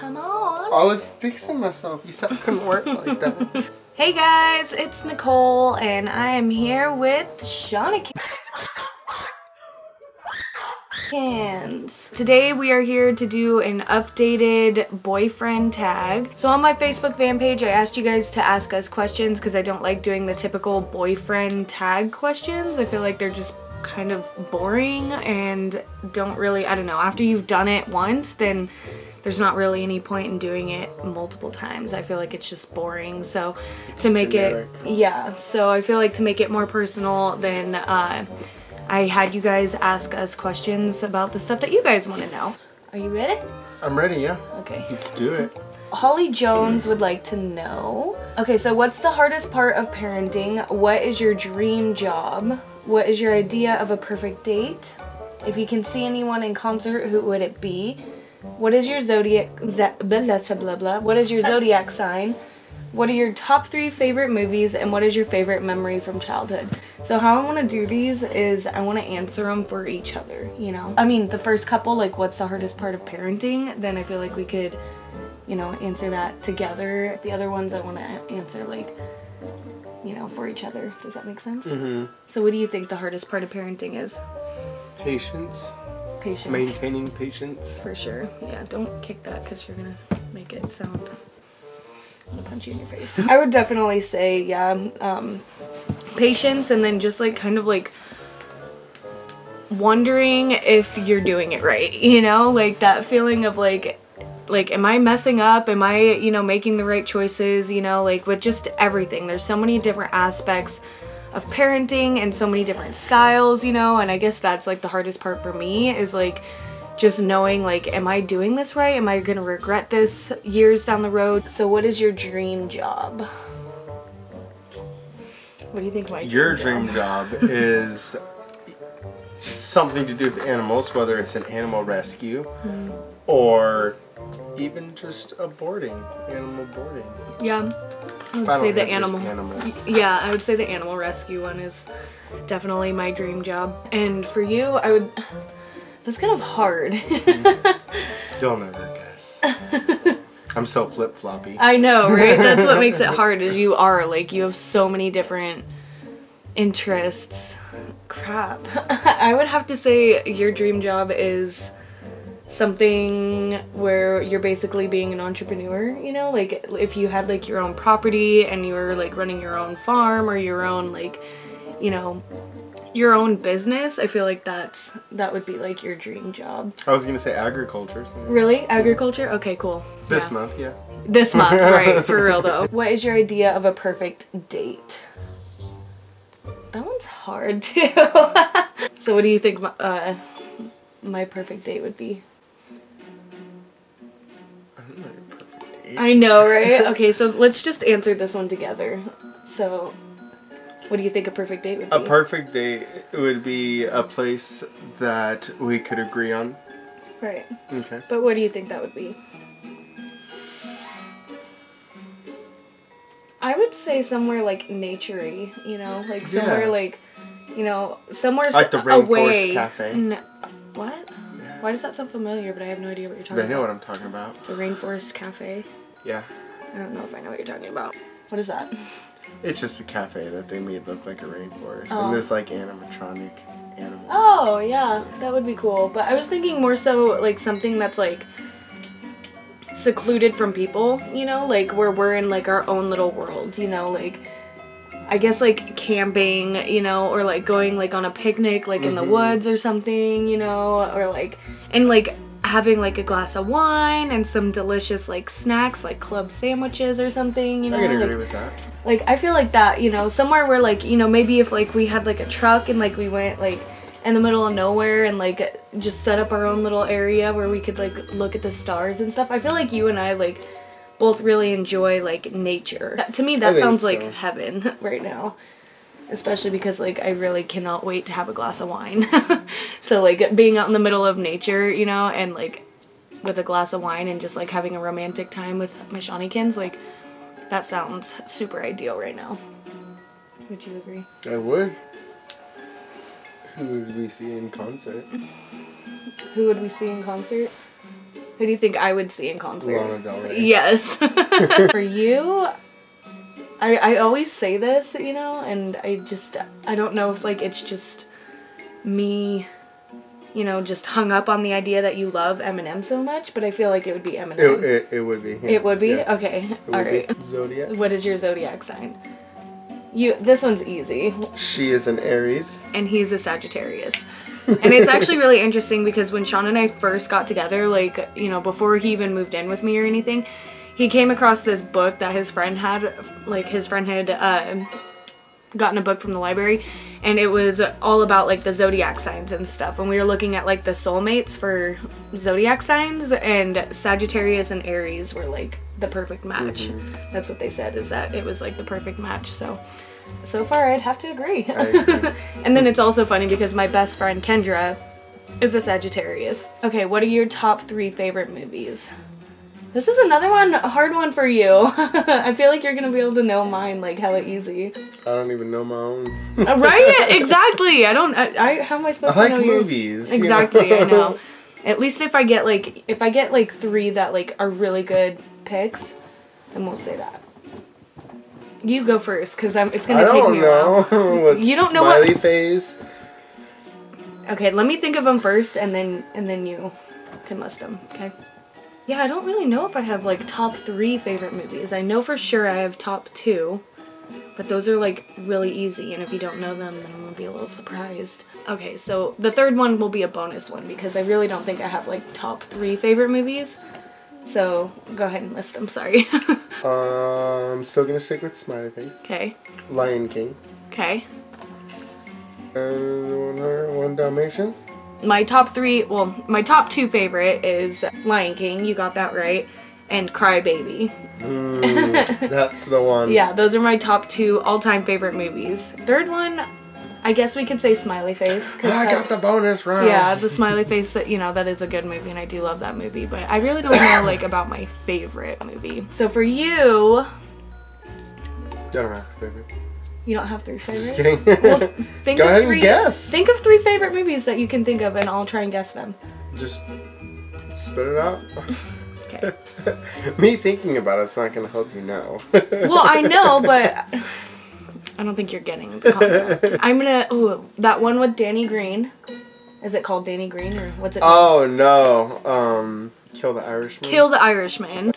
Come on. I was fixing myself. You said I couldn't work like that. Hey guys, it's Nicole and I am here with Shawnikins. Today we are here to do an updated boyfriend tag. So on my Facebook fan page, I asked you guys to ask us questions because I don't like doing the typical boyfriend tag questions. I feel like they're just kind of boring and don't really, I don't know, after you've done it once, then there's not really any point in doing it multiple times. I feel like it's just boring. So to make it, yeah, so I feel like to make it more personal, then I had you guys ask us questions about the stuff that you guys want to know. Are you ready? I'm ready, yeah. Okay. Let's do it. Holly Jones would like to know, okay, so what's the hardest part of parenting? What is your dream job? What is your idea of a perfect date? If you can see anyone in concert, who would it be? What is your zodiac, what is your zodiac sign? What are your top 3 favorite movies, and what is your favorite memory from childhood? So how I want to do these is I want to answer them for each other, you know? I mean, the first couple, like what's the hardest part of parenting, then I feel like we could, you know, answer that together. The other ones I want to answer like, you know, for each other. Does that make sense? Mm-hmm. So what do you think the hardest part of parenting is? Patience. Patience. Maintaining patience. For sure. Yeah, don't kick that because you're gonna make it sound... I'm gonna punch you in your face. I would definitely say, yeah, patience, and then just like kind of like wondering if you're doing it right, you know, like that feeling of like am I messing up? Am I, you know, making the right choices? You know, like with just everything. There's so many different aspects of parenting and so many different styles, you know, and I guess that's like the hardest part for me is like just knowing like, am I doing this right? Am I gonna regret this years down the road? So what is your dream job? What do you think your dream job is something to do with animals, whether it's an animal rescue or even just a animal boarding. Yeah, I would say the animals. Yeah, I would say the animal rescue one is definitely my dream job. And for you, that's kind of hard. You'll never guess. I'm so flip-floppy. I know, right? That's what makes it hard, is you have so many different interests. Crap. I would have to say your dream job is something where you're basically being an entrepreneur, you know? Like, if you had, like, your own property and you were, like, running your own farm or your own, like, you know, your own business, I feel like that would be like your dream job. I was gonna say agriculture. So really? Agriculture? Okay, cool. This month, yeah. This month, right, for real though. What is your idea of a perfect date? That one's hard too. So what do you think my perfect date would be? I don't know your perfect date. I know, right? Okay, so let's just answer this one together. So what do you think a perfect date would be? A perfect date would be a place that we could agree on. Right. Okay. But what do you think that would be? I would say somewhere like nature-y, you know? Like somewhere like, you know, somewhere like the Rainforest Cafe. No, what? Yeah. Why does that sound familiar, but I have no idea what you're talking about? They know what I'm talking about. The Rainforest Cafe? Yeah. I don't know if I know what you're talking about. What is that? It's just a cafe that they made look like a rainforest. Oh. And there's like animatronic animals. Oh, yeah. That would be cool. But I was thinking more so like something that's like secluded from people, you know? Like where we're in like our own little world, you know? Like I guess like camping, you know? Or like going like on a picnic like in the woods or something, you know? Or like, and like having like a glass of wine and some delicious like snacks like club sandwiches or something, you know? I can agree with that. Like I feel like that, you know, somewhere where like, you know, maybe if like we had like a truck and like we went like in the middle of nowhere and like just set up our own little area where we could like look at the stars and stuff. I feel like you and I like both really enjoy like nature. To me that sounds like heaven right now. Especially because like I really cannot wait to have a glass of wine. So like being out in the middle of nature, you know, and like with a glass of wine and just like having a romantic time with my Shawnikins, like that sounds super ideal right now. Would you agree? I would. Who would we see in concert? Who would we see in concert? Who do you think I would see in concert? Lana Del Rey. Yes. For you, I always say this, you know, and I don't know if, like, it's just me, you know, just hung up on the idea that you love Eminem so much, but I feel like it would be Eminem. It would be. Yeah. It would be? Yeah. Okay. All right. Zodiac. What is your zodiac sign? This one's easy. She is an Aries. And he's a Sagittarius. And it's actually really interesting because when Sean and I first got together, like, you know, before he even moved in with me or anything, he came across this book that his friend had, like, his friend had gotten a book from the library, and it was all about, like, the zodiac signs and stuff. And we were looking at, like, the soulmates for zodiac signs, and Sagittarius and Aries were, like, the perfect match. That's what they said, is that it was, like, the perfect match. So far, I'd have to agree. I agree. And then it's also funny because my best friend, Kendra, is a Sagittarius. Okay, what are your top 3 favorite movies? This is another one, a hard one for you. I feel like you're gonna be able to know mine, like, hella easy. I don't even know my own. Right? Exactly. How am I supposed to know yours? Movies. Exactly, I know. At least if I get like 3 that, like, are really good picks, then we'll say that. You go first, because it's gonna take me a while. What's you don't know smiley what face? Okay, let me think of them first, and then you can list them. Okay. Yeah, I don't really know if I have, like, top 3 favorite movies. I know for sure I have top 2, but those are, like, really easy, and if you don't know them, then I'm gonna be a little surprised. Okay, so the third one will be a bonus one, because I really don't think I have, like, top 3 favorite movies. So, go ahead and list them, sorry. I'm still gonna stick with smiley face. Okay. Lion King. Okay. And 101 Dalmatians. My top 3, well, my top 2 favorite is Lion King, you got that right, and Cry Baby. That's the one. Yeah, those are my top 2 all-time favorite movies. Third one, I guess we could say Smiley Face. I got the bonus round. Yeah, the Smiley Face, you know, that is a good movie, and I do love that movie, but I really don't know, like, about my favorite movie. So for you... I don't have a favorite. You don't have 3 favorites? Just kidding. Well, Go ahead and guess. Think of 3 favorite movies that you can think of, and I'll try and guess them. Just spit it out. Okay. Me thinking about it's not gonna help you know. Well, I know, but I don't think you're getting the concept. I'm gonna... Ooh, that one with Danny Green. Is it called Danny Green, or what's it called? Oh, no. Kill the Irishman. Kill the Irishman.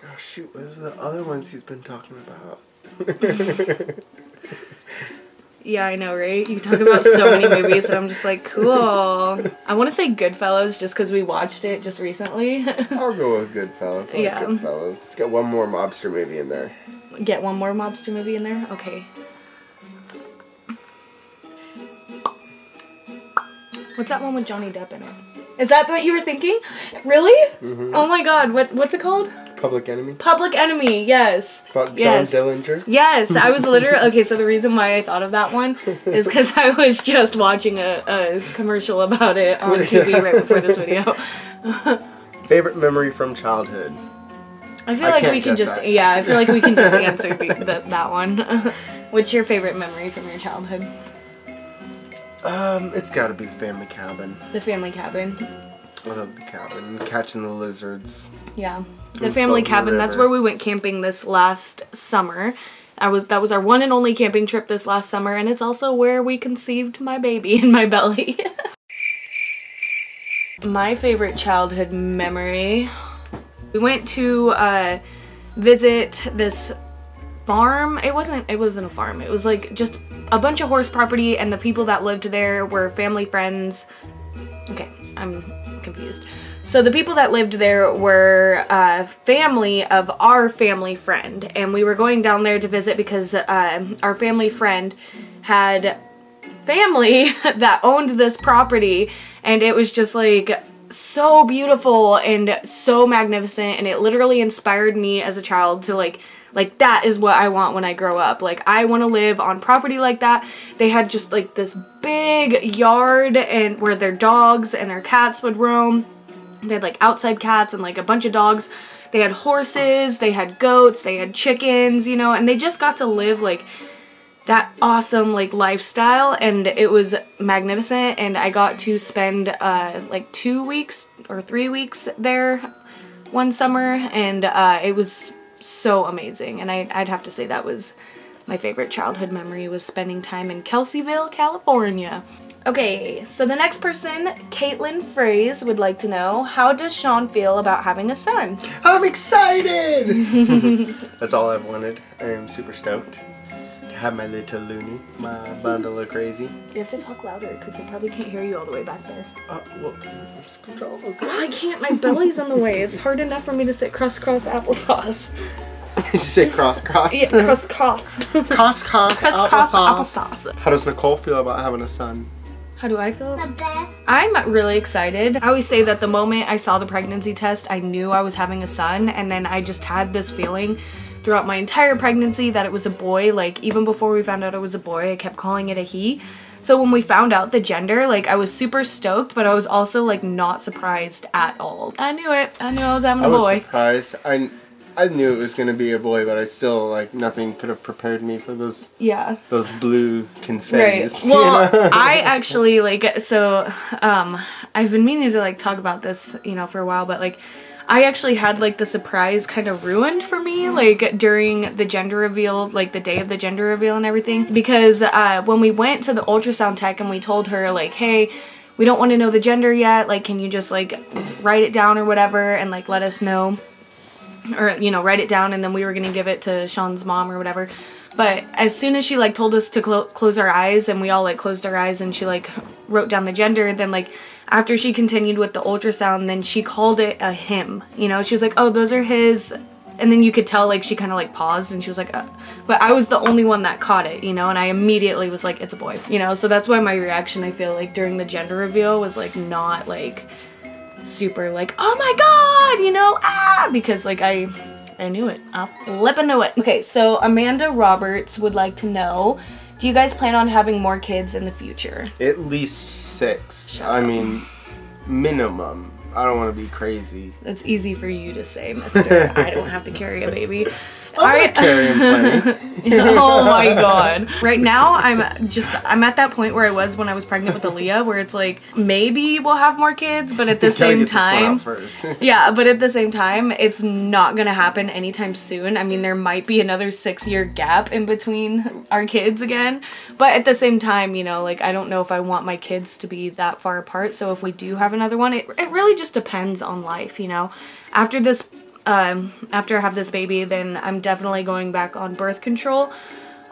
Oh, shoot. What are the other ones he's been talking about? Yeah, I know, right? You talk about so many movies and I'm just like, cool. I want to say Goodfellas just because we watched it just recently. I'll go with Goodfellas. I like Goodfellas. Let's get one more mobster movie in there. Get one more mobster movie in there? Okay. What's that one with Johnny Depp in it? Is that what you were thinking? Really? Mm-hmm. Oh my god, what's it called? Public Enemy. Public Enemy, yes. About John Dillinger. Yes, I was literally... Okay, so the reason why I thought of that one is because I was just watching a commercial about it on TV right before this video. Favorite memory from childhood? I feel like we can just... That. Yeah, I feel like we can just answer that one. What's your favorite memory from your childhood? It's gotta be the family cabin. The family cabin. I love the cabin. Catching the lizards. Yeah. The family cabin, that's where we went camping this last summer. That was our one and only camping trip this last summer, and it's also where we conceived my baby in my belly. My favorite childhood memory. We went to visit this farm. It wasn't a farm. It was like just a bunch of horse property, and the people that lived there were family friends. Okay, I'm confused. So the people that lived there were family of our family friend, and we were going down there to visit because our family friend had family that owned this property, and it was just like so beautiful and so magnificent, and it literally inspired me as a child to like that is what I want when I grow up. Like, I want to live on property like that. They had just like this big yard and where their dogs and their cats would roam. They had like outside cats and like a bunch of dogs. They had horses, they had goats, they had chickens, you know, and they just got to live like that awesome like lifestyle, and it was magnificent. And I got to spend like 2 weeks or 3 weeks there one summer, and it was so amazing. And I'd have to say that was my favorite childhood memory, was spending time in Kelseyville, California. Okay, so the next person, Caitlin Fraze, would like to know, how does Sean feel about having a son? I'm excited! That's all I've wanted. I am super stoked to have my little loony, my bundle of crazy. You have to talk louder because I probably can't hear you all the way back there. Well, just control, okay? Oh, I can't, my belly's on the way. It's hard enough for me to sit crisscross applesauce. You say cross? Yeah, crisscross. Crisscross applesauce. How does Nicole feel about having a son? How do I feel? The best. I'm really excited. I always say that the moment I saw the pregnancy test, I knew I was having a son, and then I just had this feeling throughout my entire pregnancy that it was a boy. Like, even before we found out it was a boy, I kept calling it a he. So when we found out the gender, like, I was super stoked, but I was also, like, not surprised at all. I knew it. I knew I was having a boy. I was surprised. I knew it was gonna be a boy, but I still, like, nothing could have prepared me for those blue confettis. Right. Well, I actually, like, so I've been meaning to, like, talk about this, you know, for a while, but, like, I actually had, like, the surprise kind of ruined for me, like, during the gender reveal, like, the day of the gender reveal and everything, because when we went to the ultrasound tech and we told her, like, hey, we don't want to know the gender yet, like, can you just, like, write it down or whatever and, like, let us know, or, you know, write it down, and then we were gonna give it to Sean's mom or whatever. But as soon as she, like, told us to close our eyes, and we all, like, closed our eyes, and she, like, wrote down the gender, then, like, after she continued with the ultrasound, then she called it a him, you know? She was like, oh, those are his, and then you could tell, like, she kind of, like, paused, and she was like, but I was the only one that caught it, you know? And I immediately was like, it's a boy, you know? So that's why my reaction, I feel like, during the gender reveal was, like, not, like, super, like, oh my god, you know, because, like, I knew it. I flippin' knew it. Okay, so Amanda Roberts would like to know, do you guys plan on having more kids in the future? At least 6. I mean, minimum. I don't want to be crazy. That's easy for you to say, mister. I don't have to carry a baby. I'm carrying plenty. Oh my god. Right now, I'm at that point where I was when I was pregnant with Aaliyah, where it's like, maybe we'll have more kids, but at the same time, yeah, but at the same time, it's not gonna happen anytime soon. I mean, there might be another 6-year gap in between our kids again, but at the same time, you know, like, I don't know if I want my kids to be that far apart, so if we do have another one, it really just depends on life, you know? After I have this baby, then I'm definitely going back on birth control.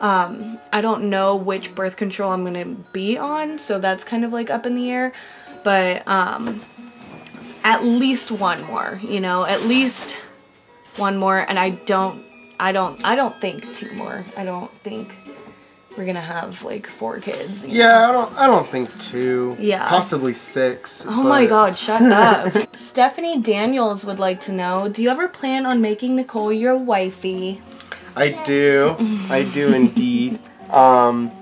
I don't know which birth control I'm gonna be on, so that's kind of, like, up in the air, but at least one more, you know, at least one more, and I don't think 2 more. I don't think we're gonna have, like, 4 kids. Yeah, I don't think 2. Yeah. Possibly 6. Oh my god, shut up. Stephanie Daniels would like to know, do you ever plan on making Nicole your wifey? I do. I do indeed. I'm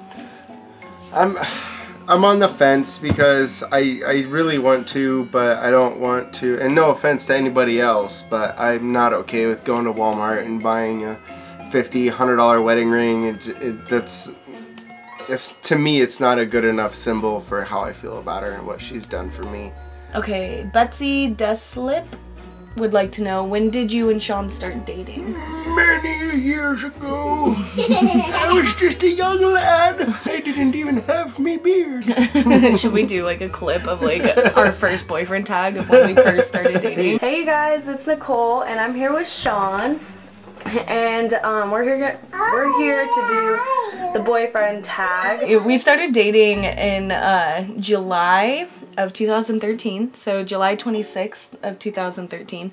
on the fence because I really want to, but I don't want to. And no offense to anybody else, but I'm not okay with going to Walmart and buying a $50, $100 wedding ring. To me, it's not a good enough symbol for how I feel about her and what she's done for me. Okay, Betsy Deslip would like to know, when did you and Sean start dating? Many years ago. I was just a young lad. I didn't even have me beard. Should we do, like, a clip of, like, our first boyfriend tag of when we first started dating? Hey you guys, it's Nicole, and I'm here with Sean. And we're here to do the boyfriend tag. We started dating in July of 2013, so July 26th of 2013.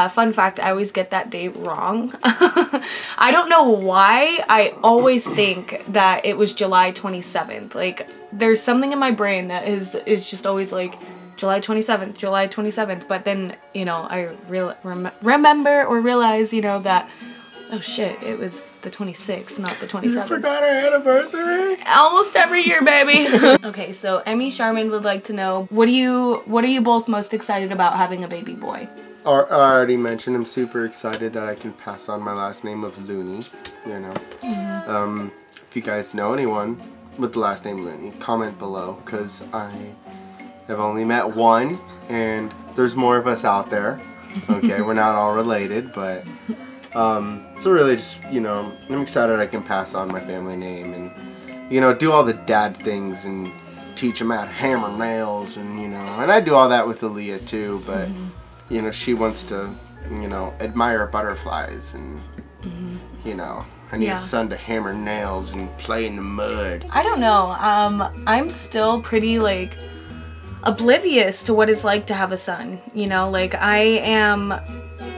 Fun fact, I always get that date wrong. I don't know why. I always think that it was July 27th. Like, there's something in my brain that is just always like, July 27th, but then, you know, I remember or realize, you know, that, oh shit, it was the 26th, not the 27th. You forgot our anniversary? Almost every year, baby. Okay, so Emmy Sharman would like to know, what are you both most excited about having a baby boy? I already mentioned I'm super excited that I can pass on my last name of Looney, you know. Mm-hmm. If you guys know anyone with the last name Looney, comment below, because I I've only met one, and there's more of us out there. Okay, we're not all related, but so really just, you know, I'm excited I can pass on my family name and, you know, do all the dad things and teach them how to hammer nails and, you know, and I do all that with Aaliyah too, but, you know, she wants to, you know, admire butterflies and, you know, I need a son to hammer nails and play in the mud. I don't know. I'm still pretty, like, oblivious to what it's like to have a son. You know, like, I am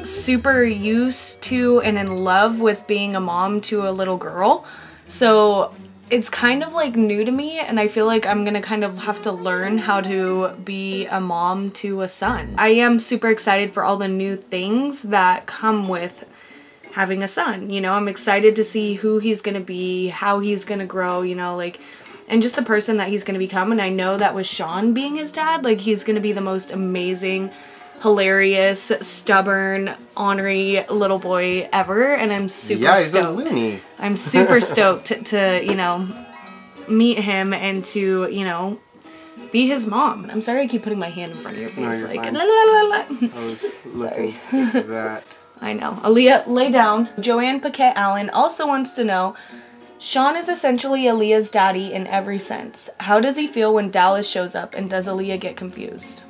super used to and in love with being a mom to a little girl. So it's kind of, like, new to me, and I feel like I'm gonna kind of have to learn how to be a mom to a son. I am super excited for all the new things that come with having a son. You know, I'm excited to see who he's gonna be, how he's gonna grow, you know, like, and just the person that he's gonna become. And I know that with Sean being his dad, like, he's gonna be the most amazing, hilarious, stubborn, ornery little boy ever, and I'm super stoked. He's a loony. I'm super stoked to, you know, meet him and to, you know, be his mom. I'm sorry I keep putting my hand in front of your face, no, like, fine. la, la, la, la. I was looking at that. I know. Aaliyah, lay down. Joanne Paquette Allen also wants to know, Sean is essentially Aaliyah's daddy in every sense. How does he feel when Dallas shows up, and does Aaliyah get confused?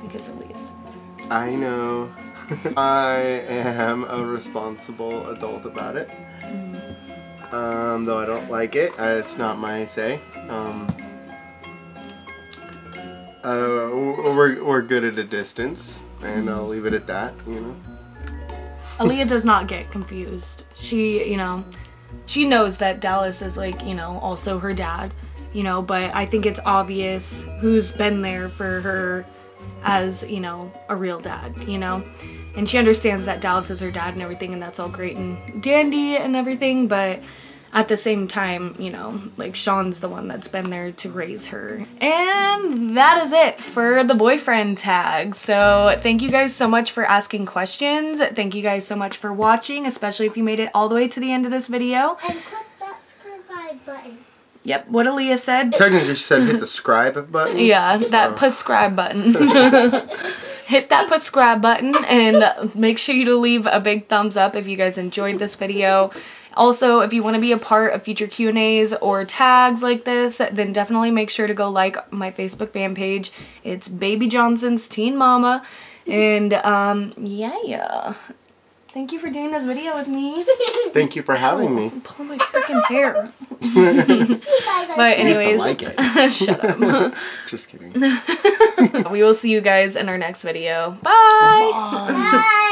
Because Aaliyah's. I know. I am a responsible adult about it. Though I don't like it. It's not my say. We're good at a distance, and I'll leave it at that, you know. Aaliyah does not get confused. She, you know, she knows that Dallas is, like, you know, also her dad, you know, but I think it's obvious who's been there for her as, you know, a real dad, you know. And she understands that Dallas is her dad and everything, and that's all great and dandy and everything, but at the same time, you know, like, Sean's the one that's been there to raise her. And that is it for the boyfriend tag. So thank you guys so much for asking questions. Thank you guys so much for watching, especially if you made it all the way to the end of this video. And click that subscribe button. Yep, what Aaliyah said. Technically she said hit the subscribe button. Yeah, that subscribe button. Hit that subscribe button and make sure you to leave a big thumbs up if you guys enjoyed this video. Also, if you want to be a part of future Q&As or tags like this, then definitely make sure to go like my Facebook fan page. It's Baby Johnson's Teen Mama. And, yeah. Thank you for doing this video with me. Thank you for having me. I'm pulling my freaking hair. But anyways, I used to like it. shut up. Just kidding. We will see you guys in our next video. Bye! Bye.